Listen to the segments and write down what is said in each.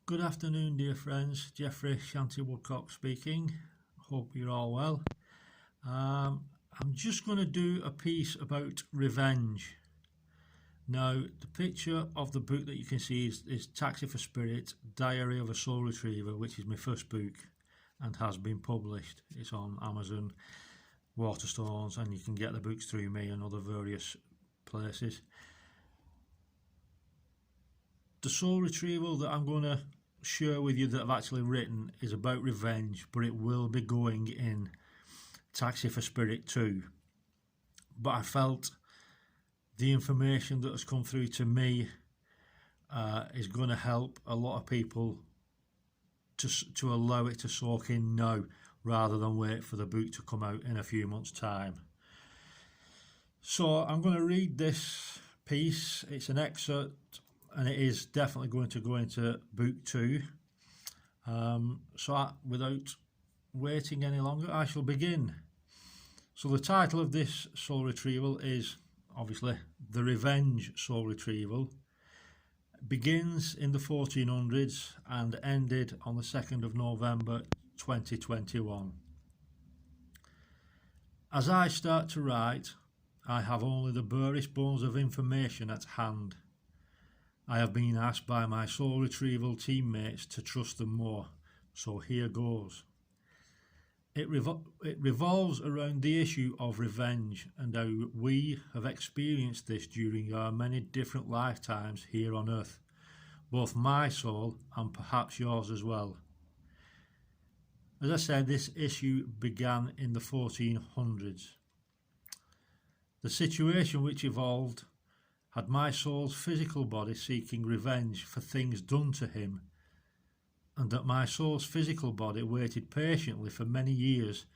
Good afternoon, dear friends. Geoffrey Shanty Woodcock speaking. Hope you're all well. I'm just going to do a piece about revenge. Now, the picture of the book that you can see is Taxi for Spirit, Diary of a Soul Retriever, which is my first book and has been published. It's on Amazon, Waterstones, and you can get the books through me and other various places. The soul retrieval that I'm going to share with you that I've actually written is about revenge, but it will be going in Taxi for Spirit 2. But I felt the information that has come through to me is going to help a lot of people to allow it to soak in now rather than wait for the book to come out in a few months' time. So I'm going to read this piece. It's an excerpt and it is definitely going to go into book 2. Without waiting any longer, I shall begin. So the title of this soul retrieval is obviously The Revenge Soul Retrieval. It begins in the 1400s and ended on the 2nd of November 2021. As I start to write, I have only the barest bones of information at hand. I have been asked by my soul retrieval teammates to trust them more, so here goes. It revolves around the issue of revenge and how we have experienced this during our many different lifetimes here on earth, both my soul and perhaps yours as well. As I said, this issue began in the 1400s. The situation which evolved had my soul's physical body seeking revenge for things done to him, and that my soul's physical body waited patiently for many years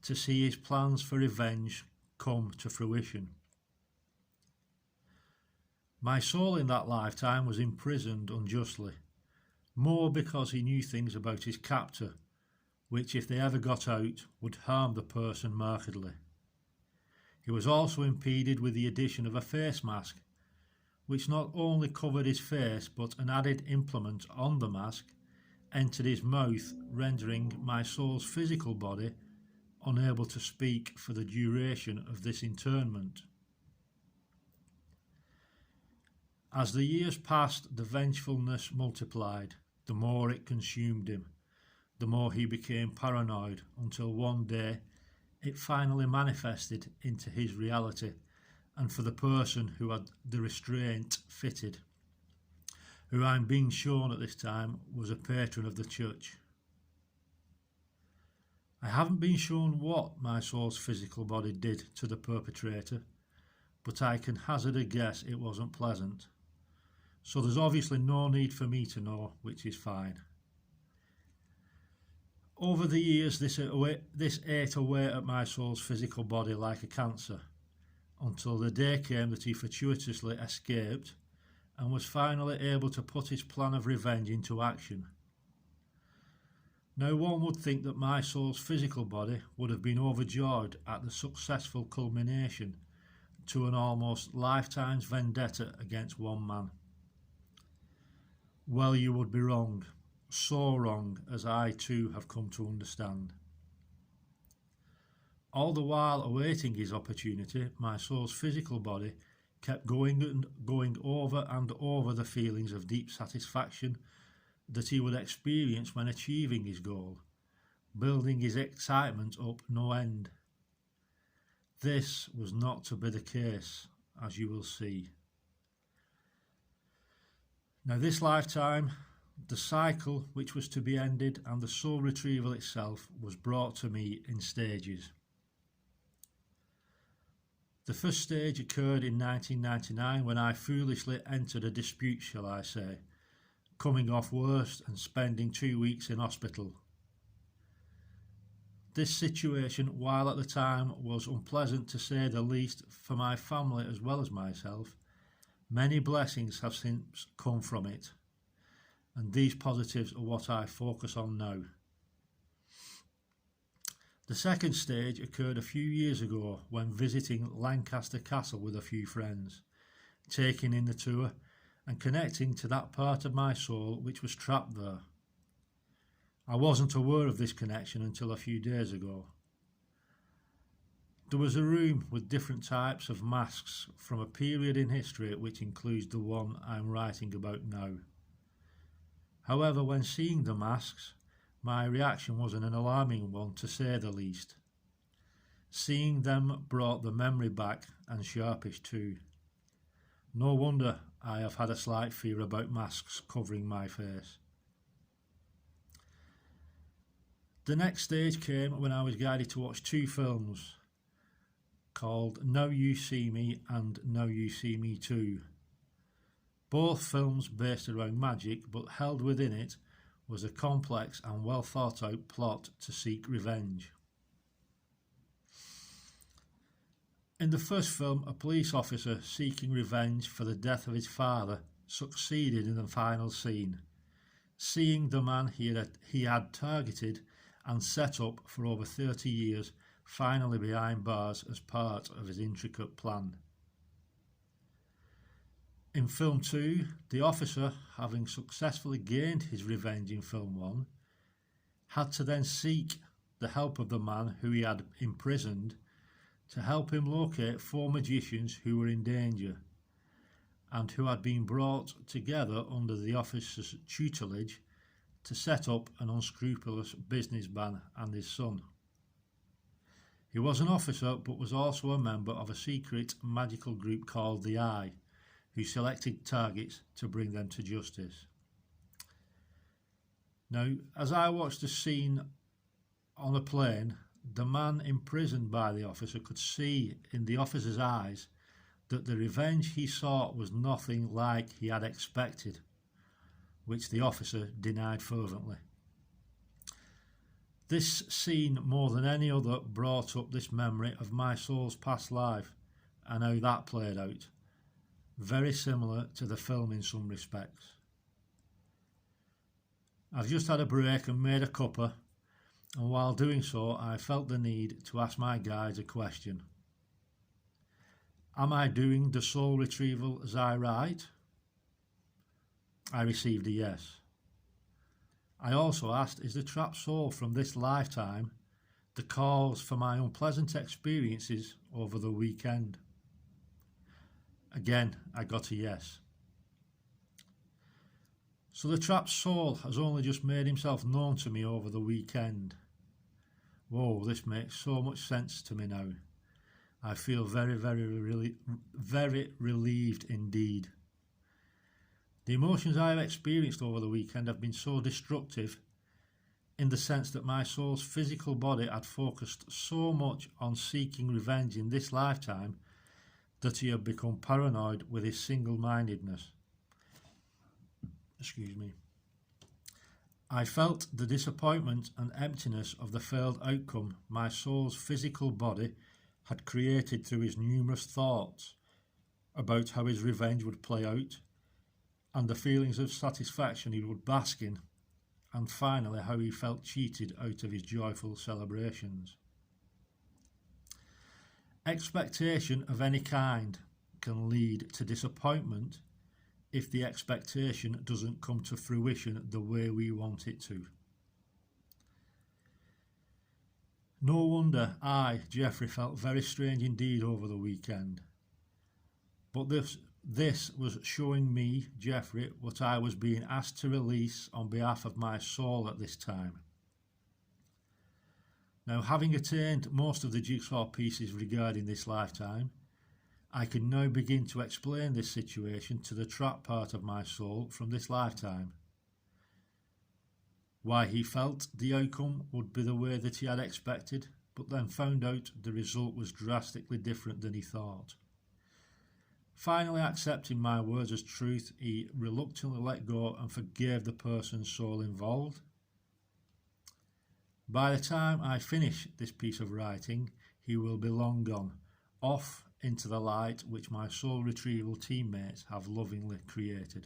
to see his plans for revenge come to fruition. My soul in that lifetime was imprisoned unjustly, more because he knew things about his captor, which if they ever got out would harm the person markedly. He was also impeded with the addition of a face mask, which not only covered his face but an added implement on the mask entered his mouth, rendering my soul's physical body unable to speak for the duration of this internment. As the years passed, the vengefulness multiplied. The more it consumed him, the more he became paranoid, until one day it finally manifested into his reality, and for the person who had the restraint fitted, who I'm being shown at this time was a patron of the church. I haven't been shown what my soul's physical body did to the perpetrator, but I can hazard a guess it wasn't pleasant. So there's obviously no need for me to know, which is fine. Over the years, this ate away at my soul's physical body like a cancer, until the day came that he fortuitously escaped and was finally able to put his plan of revenge into action. Now one would think that my soul's physical body would have been overjoyed at the successful culmination to an almost lifetime's vendetta against one man. Well, you would be wrong, so wrong as I too have come to understand. All the while awaiting his opportunity, my soul's physical body kept going over and over the feelings of deep satisfaction that he would experience when achieving his goal, building his excitement up no end. This was not to be the case, as you will see. Now this lifetime, the cycle which was to be ended and the soul retrieval itself was brought to me in stages. The first stage occurred in 1999 when I foolishly entered a dispute, shall I say, coming off worst and spending 2 weeks in hospital. This situation, while at the time was unpleasant to say the least for my family as well as myself, many blessings have since come from it, and these positives are what I focus on now. The second stage occurred a few years ago when visiting Lancaster Castle with a few friends, taking in the tour and connecting to that part of my soul which was trapped there. I wasn't aware of this connection until a few days ago. There was a room with different types of masks from a period in history which includes the one I'm writing about now. However, when seeing the masks, my reaction was an alarming one, to say the least. Seeing them brought the memory back, and sharpish too. No wonder I have had a slight fear about masks covering my face. The next stage came when I was guided to watch two films called Now You See Me and Now You See Me Too. Both films based around magic, but held within it was a complex and well thought out plot to seek revenge. In the first film, a police officer seeking revenge for the death of his father succeeded in the final scene, seeing the man he had targeted and set up for over 30 years finally behind bars as part of his intricate plan. In film 2, the officer, having successfully gained his revenge in film 1, had to then seek the help of the man who he had imprisoned to help him locate 4 magicians who were in danger and who had been brought together under the officer's tutelage to set up an unscrupulous businessman and his son. He was an officer but was also a member of a secret magical group called the Eye, who selected targets to bring them to justice. Now, as I watched the scene on the plane, the man imprisoned by the officer could see in the officer's eyes that the revenge he sought was nothing like he had expected, which the officer denied fervently. This scene, more than any other, brought up this memory of my soul's past life and how that played out, very similar to the film in some respects. I've just had a break and made a cuppa, and while doing so I felt the need to ask my guides a question. Am I doing the soul retrieval as I write? I received a yes. I also asked, is the trapped soul from this lifetime the cause for my unpleasant experiences over the weekend? Again, I got a yes. So the trapped soul has only just made himself known to me over the weekend. Whoa, this makes so much sense to me now. I feel very relieved indeed. The emotions I have experienced over the weekend have been so destructive, in the sense that my soul's physical body had focused so much on seeking revenge in this lifetime that he had become paranoid with his single-mindedness. Excuse me. I felt the disappointment and emptiness of the failed outcome my soul's physical body had created through his numerous thoughts about how his revenge would play out, and the feelings of satisfaction he would bask in, and finally how he felt cheated out of his joyful celebrations. Expectation of any kind can lead to disappointment if the expectation doesn't come to fruition the way we want it to. No wonder I, Jeffrey, felt very strange indeed over the weekend. But this was showing me, Jeffrey, what I was being asked to release on behalf of my soul at this time. Now, having attained most of the jigsaw pieces regarding this lifetime, I can now begin to explain this situation to the trapped part of my soul from this lifetime. Why he felt the outcome would be the way that he had expected, but then found out the result was drastically different than he thought. Finally accepting my words as truth, he reluctantly let go and forgave the person's soul involved. By the time I finish this piece of writing, he will be long gone, off into the light which my soul retrieval teammates have lovingly created.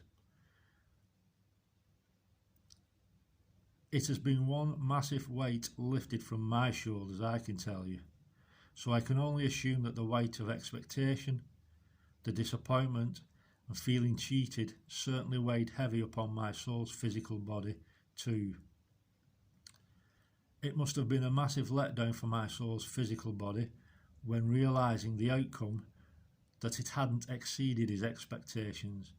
It has been one massive weight lifted from my shoulders, I can tell you, so I can only assume that the weight of expectation, the disappointment and feeling cheated certainly weighed heavy upon my soul's physical body too. It must have been a massive letdown for my soul's physical body when realising the outcome, that it hadn't exceeded his expectations,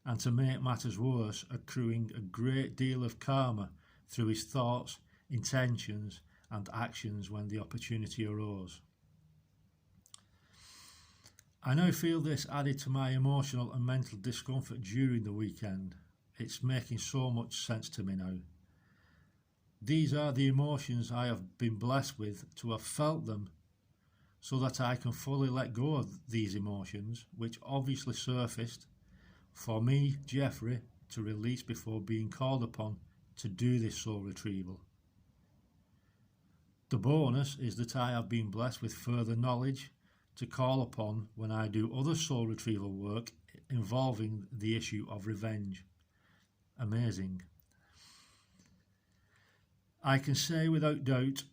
and to make matters worse, accruing a great deal of karma through his thoughts, intentions and actions when the opportunity arose. I now feel this added to my emotional and mental discomfort during the weekend. It's making so much sense to me now. These are the emotions I have been blessed with to have felt them, so that I can fully let go of these emotions, which obviously surfaced for me, Jeffrey, to release before being called upon to do this soul retrieval. The bonus is that I have been blessed with further knowledge to call upon when I do other soul retrieval work involving the issue of revenge. Amazing. I can say without doubt,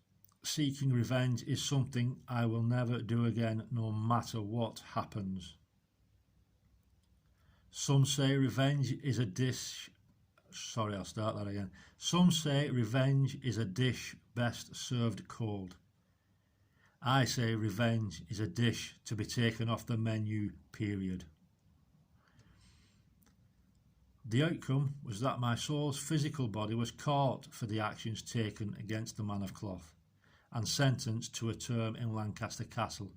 seeking revenge is something I will never do again, no matter what happens. Some say revenge is a dish. Some say revenge is a dish best served cold. I say revenge is a dish to be taken off the menu, period. The outcome was that my soul's physical body was caught for the actions taken against the man of cloth and sentenced to a term in Lancaster Castle,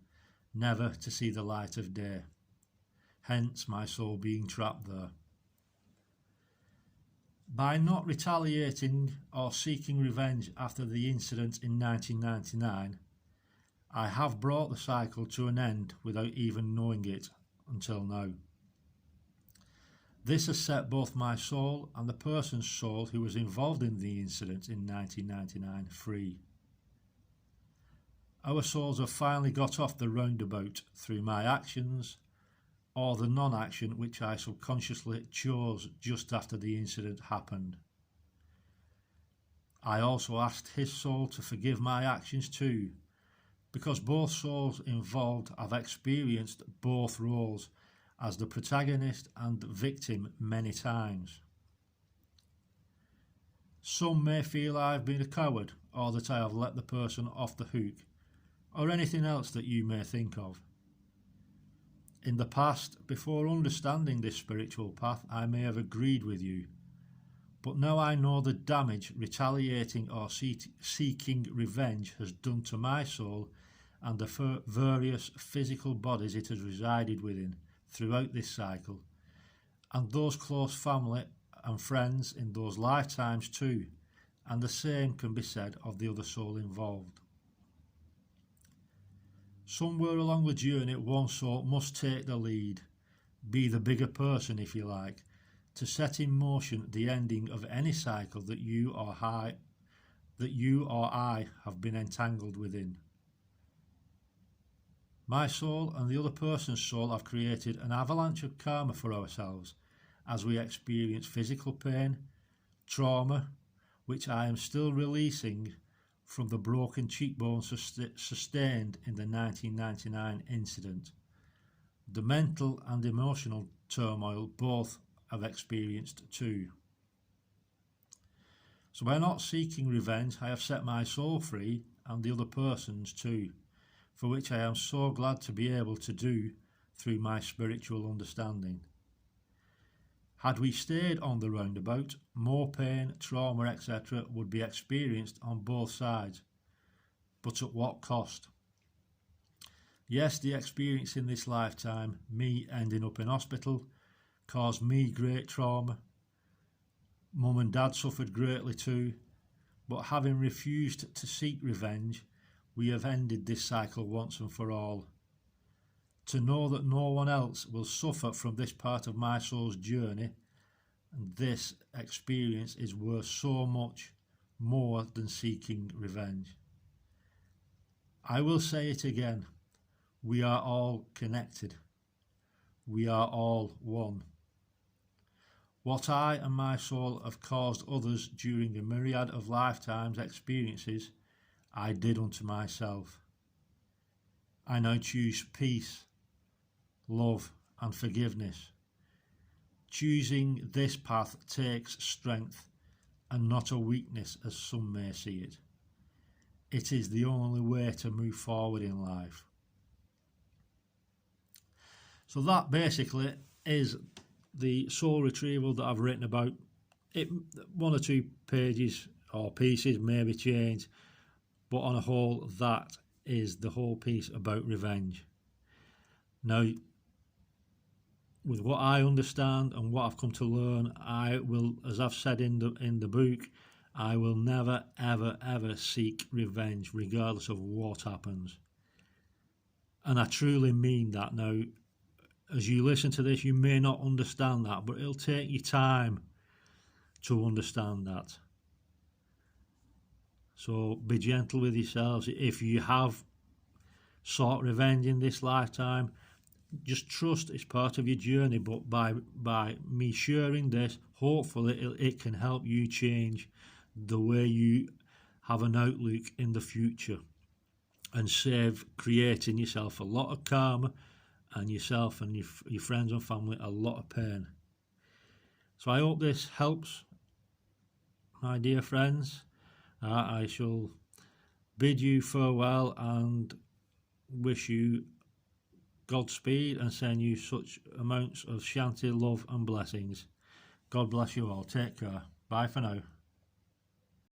never to see the light of day. Hence my soul being trapped there. By not retaliating or seeking revenge after the incident in 1999, I have brought the cycle to an end without even knowing it until now. This has set both my soul and the person's soul who was involved in the incident in 1999 free. Our souls have finally got off the roundabout through my actions or the non-action which I subconsciously chose just after the incident happened. I also asked his soul to forgive my actions too, because both souls involved have experienced both roles as the protagonist and victim many times. Some may feel I've been a coward or that I have let the person off the hook, or anything else that you may think of. In the past, before understanding this spiritual path, I may have agreed with you, but now I know the damage retaliating or seeking revenge has done to my soul and the various physical bodies it has resided within throughout this cycle, and those close family and friends in those lifetimes too, and the same can be said of the other soul involved. Somewhere along the journey, one soul must take the lead, be the bigger person if you like, to set in motion the ending of any cycle that you or I have been entangled within. My soul and the other person's soul have created an avalanche of karma for ourselves as we experience physical pain, trauma, which I am still releasing from the broken cheekbone sustained in the 1999 incident. The mental and emotional turmoil both have experienced too. So by not seeking revenge, I have set my soul free and the other person's too, for which I am so glad to be able to do through my spiritual understanding. Had we stayed on the roundabout, more pain, trauma, etc. would be experienced on both sides, but at what cost? Yes, the experience in this lifetime, me ending up in hospital, caused me great trauma. Mum and Dad suffered greatly too, but having refused to seek revenge, we have ended this cycle once and for all. To know that no one else will suffer from this part of my soul's journey, and this experience is worth so much more than seeking revenge. I will say it again, we are all connected. We are all one. What I and my soul have caused others during a myriad of lifetimes experiences, I did unto myself. I now choose peace, love and forgiveness, Choosing this path takes strength and not a weakness as some may see it. It is the only way to move forward in life. So that basically is the soul retrieval that I've written about. It, one or two pages or pieces may be changed, but on a whole, that is the whole piece about revenge. Now, with what I understand and what I've come to learn, I will, as I've said in the book, I will never, ever, ever seek revenge, regardless of what happens. And I truly mean that. Now, as you listen to this, you may not understand that, but it'll take you time to understand that. So be gentle with yourselves. If you have sought revenge in this lifetime, just trust it's part of your journey. But by me sharing this, hopefully it can help you change the way you have an outlook in the future and save creating yourself a lot of karma and yourself and your friends and family a lot of pain. So I hope this helps, my dear friends. I shall bid you farewell and wish you Godspeed and send you such amounts of Shanti love and blessings. God bless you all. Take care. Bye for now.